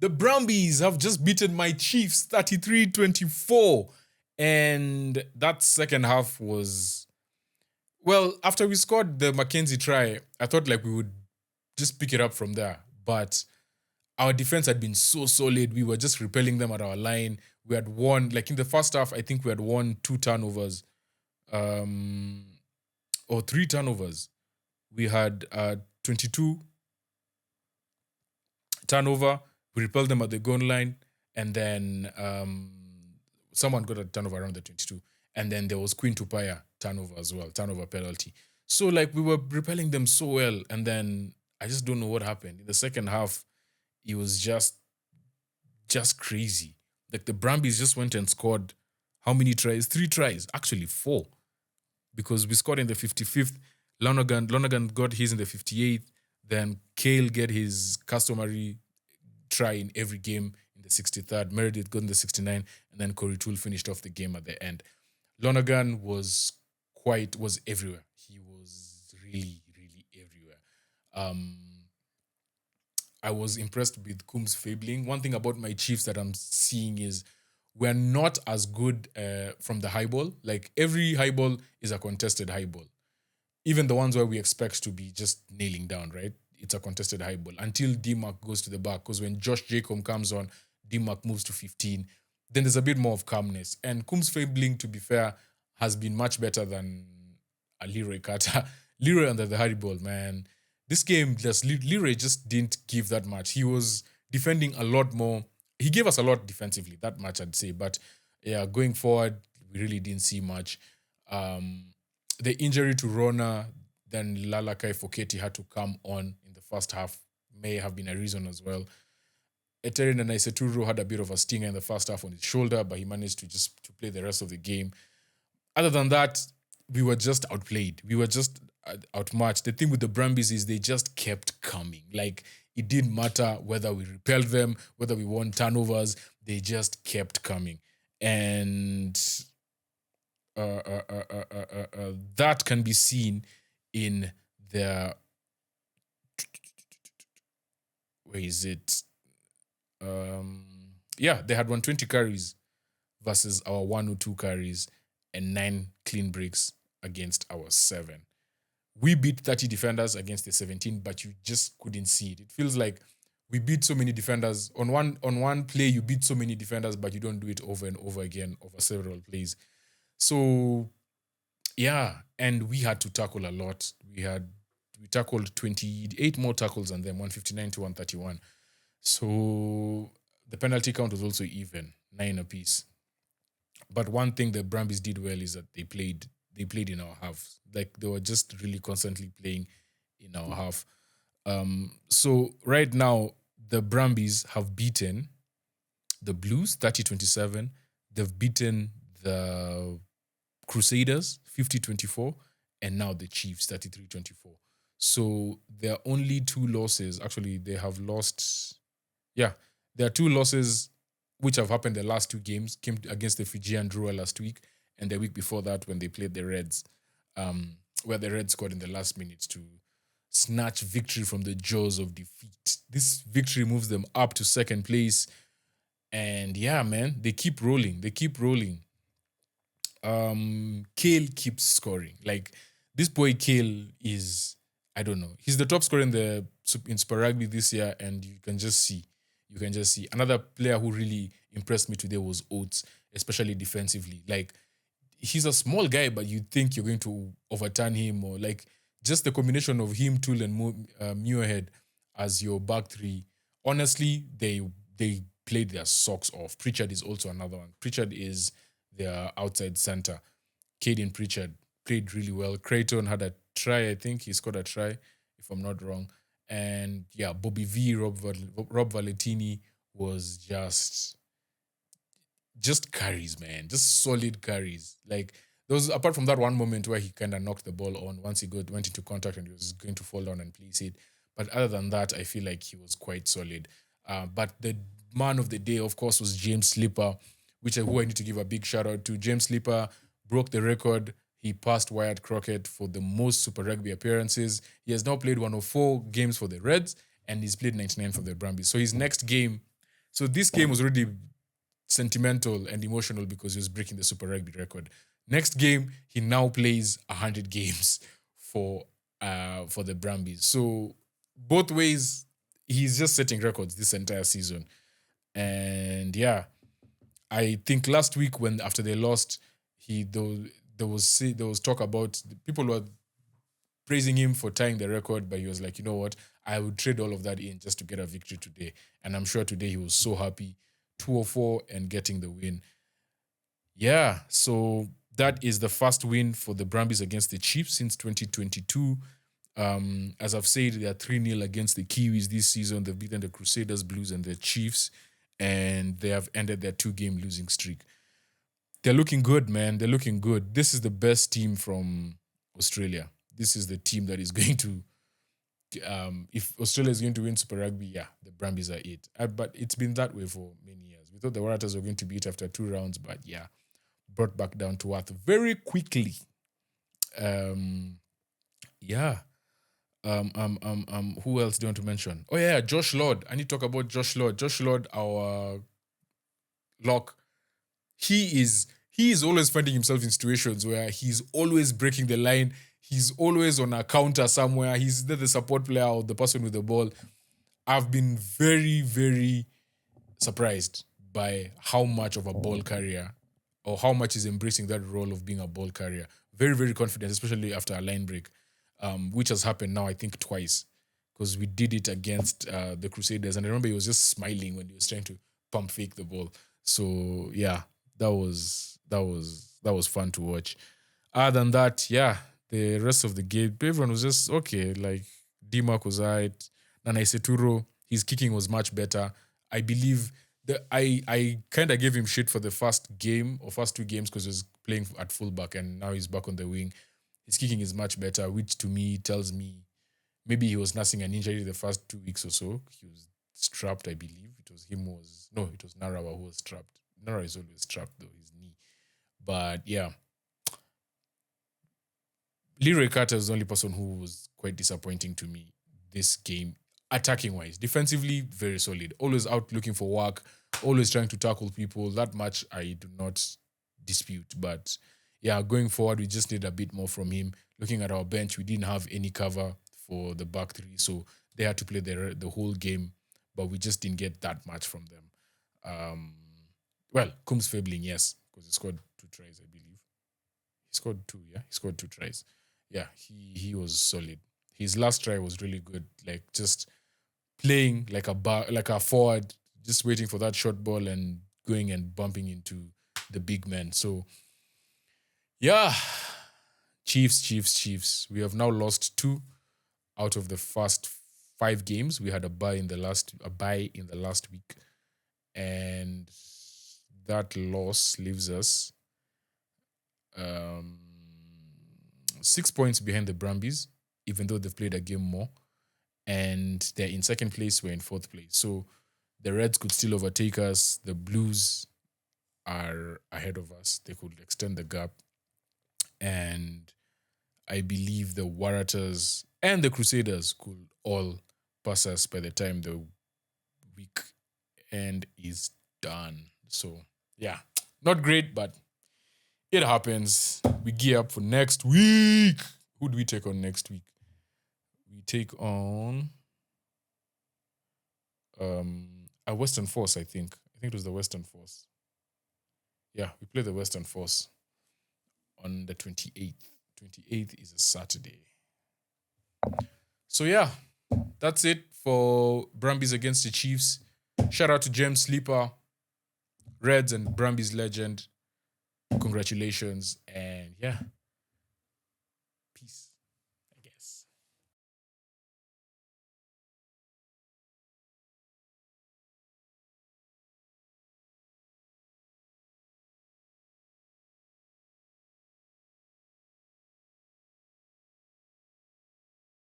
The Brumbies have just beaten my Chiefs 33-24. And that second half was, well, after we scored the Mackenzie try, I thought like we would just pick it up from there. But our defense had been so solid. We were just repelling them at our line. We had won, like in the first half, I think we had won 2 turnovers or 3 turnovers. We had 22 turnover. We repelled them at the goal line. And then someone got a turnover around the 22. And then there was Queen Tupaya turnover as well, turnover penalty. So like we were repelling them so well. And then I just don't know what happened. In the second half, it was just crazy. Like the Brumbies just went and scored how many tries? 3 tries. Actually 4. Because we scored in the 55th. Lonergan got his in the 58th. Then Kale get his customary try in every game in the 63rd. Meredith got in the 69th. And then Corey Toole finished off the game at the end. Lonergan was everywhere. He was really, really everywhere. I was impressed with Coombs Fabling. One thing about my Chiefs that I'm seeing is we're not as good from the high ball. Like every high ball is a contested high ball. Even the ones where we expect to be just nailing down, right? It's a contested high ball until D-Mark goes to the back. Because when Josh Jacob comes on, D-Mark moves to 15. Then there's a bit more of calmness. And Coombs Fabling, to be fair, has been much better than a Leroy Carter. Leroy under the high ball, man. This game, Leroy just didn't give that much. He was defending a lot more. He gave us a lot defensively, that much I'd say. But yeah, going forward, we really didn't see much. The injury to Rona, then Lalakai Foketi had to come on in the first half, may have been a reason as well. Eterin and Iseturu had a bit of a stinger in the first half on his shoulder, but he managed to play the rest of the game. Other than that, we were just outplayed. We were just outmatched. The thing with the Brumbies is they just kept coming. Like, it didn't matter whether we repelled them, whether we won turnovers, they just kept coming. And that can be seen in their... Where is it? They had 120 carries versus our 102 carries and 9 clean breaks against our 7. We beat 30 defenders against the 17, but you just couldn't see it. It feels like we beat so many defenders. On one play, you beat so many defenders, but you don't do it over and over again over several plays. So, yeah, and we had to tackle a lot. We tackled 28 more tackles than them, 159 to 131. So the penalty count was also even, 9 apiece. But one thing the Brumbies did well is that they played in our half. Like, they were just really constantly playing in our half. So right now, the Brumbies have beaten the Blues 30-27. They've beaten the Crusaders 50-24, and now the Chiefs 33-24. So there are only 2 losses. Actually, they have lost. Yeah, there are 2 losses which have happened the last 2 games. Came against the Fijian Drua last week, and the week before that when they played the Reds, where the Reds scored in the last minute to snatch victory from the jaws of defeat. This victory moves them up to 2nd place. And yeah, man, they keep rolling. Kale keeps scoring. Like, this boy Kale is, I don't know. He's the top scorer in Super Rugby this year, and you can just see. Another player who really impressed me today was Oates, especially defensively. Like, he's a small guy, but you think you're going to overturn him, or like just the combination of him, Toole, and Muirhead as your back 3. Honestly, they played their socks off. Pritchard is also another one. Pritchard is their outside center. Caden Pritchard played really well. Creighton had a try, I think. He scored a try, if I'm not wrong. And yeah, Bobby V, Rob Valentini was just carries, man. Just solid carries. Like, those, apart from that one moment where he kind of knocked the ball on once he went into contact and he was going to fall down and place it. But other than that, I feel like he was quite solid. But the man of the day, of course, was James Slipper, who I need to give a big shout out to. James Slipper broke the record. He passed Wyatt Crockett for the most Super Rugby appearances. He has now played 104 games for the Reds, and he's played 99 for the Brumbies. So his next game So this game was already sentimental and emotional because he was breaking the Super Rugby record. Next game, he now plays 100 games for the Brumbies. So both ways, he's just setting records this entire season. And yeah, I think last week when after they lost, there was talk about people were praising him for tying the record, but he was like, you know what, I would trade all of that in just to get a victory today. And I'm sure today he was so happy, 204 and getting the win. Yeah, so that is the first win for the Brumbies against the Chiefs since 2022. As I've said, they are 3-0 against the Kiwis this season. They've beaten the Crusaders, Blues, and the Chiefs, and they have ended their 2-game losing streak. They're looking good, man. They're looking good. This is the best team from Australia. This is the team that is going to, if Australia is going to win Super Rugby, yeah, the Brumbies are it. But it's been that way for many years. We thought the Waratahs were going to beat after 2 rounds, but yeah, brought back down to earth very quickly. Yeah. Who else do you want to mention? Oh yeah, Josh Lord. I need to talk about Josh Lord. Josh Lord, our lock. He is always finding himself in situations where he's always breaking the line. He's always on a counter somewhere. He's either the support player or the person with the ball. I've been very, very surprised by how much of a ball carrier or how much he's embracing that role of being a ball carrier. Very, very confident, especially after a line break, which has happened now, I think, twice. Because we did it against the Crusaders. And I remember he was just smiling when he was trying to pump fake the ball. So, yeah, that was fun to watch. Other than that, yeah, the rest of the game, everyone was just okay. Like D-Mark was right. Nana Iseturo, his kicking was much better. I believe I kind of gave him shit for the first game or first 2 games because he was playing at fullback and now he's back on the wing. His kicking is much better, which to me tells me maybe he was nursing an injury the first 2 weeks or so. He was strapped, I believe. It was Narawa who was strapped. Narawa is always strapped though, his knee. But yeah, Leroy Carter is the only person who was quite disappointing to me this game, attacking wise. Defensively, very solid. Always out looking for work, always trying to tackle people. That much I do not dispute. But yeah, going forward, we just need a bit more from him. Looking at our bench, we didn't have any cover for the back 3, so they had to play the whole game, but we just didn't get that much from them. Well, Coombs Fabling, yes, because he scored 2 tries, I believe. He scored 2, yeah? He scored 2 tries. Yeah, he was solid. His last try was really good. Like just playing like a forward, just waiting for that short ball and going and bumping into the big men. So yeah, Chiefs. We have now lost 2 out of the first 5 games. We had a bye in the last week, and that loss leaves us 6 points behind the Brumbies, even though they've played a game more. And they're in second place, we're in 4th place. So the Reds could still overtake us. The Blues are ahead of us. They could extend the gap. And I believe the Waratahs and the Crusaders could all pass us by the time the week end is done. So, yeah, not great, but it happens. We gear up for next week. Who do we take on next week? We take on a Western Force, I think. I think it was the Western Force. Yeah, we play the Western Force on the 28th. 28th is a Saturday. So yeah, that's it for Brumbies against the Chiefs. Shout out to James Sleeper, Reds and Brumbies legend. Congratulations, and yeah, peace.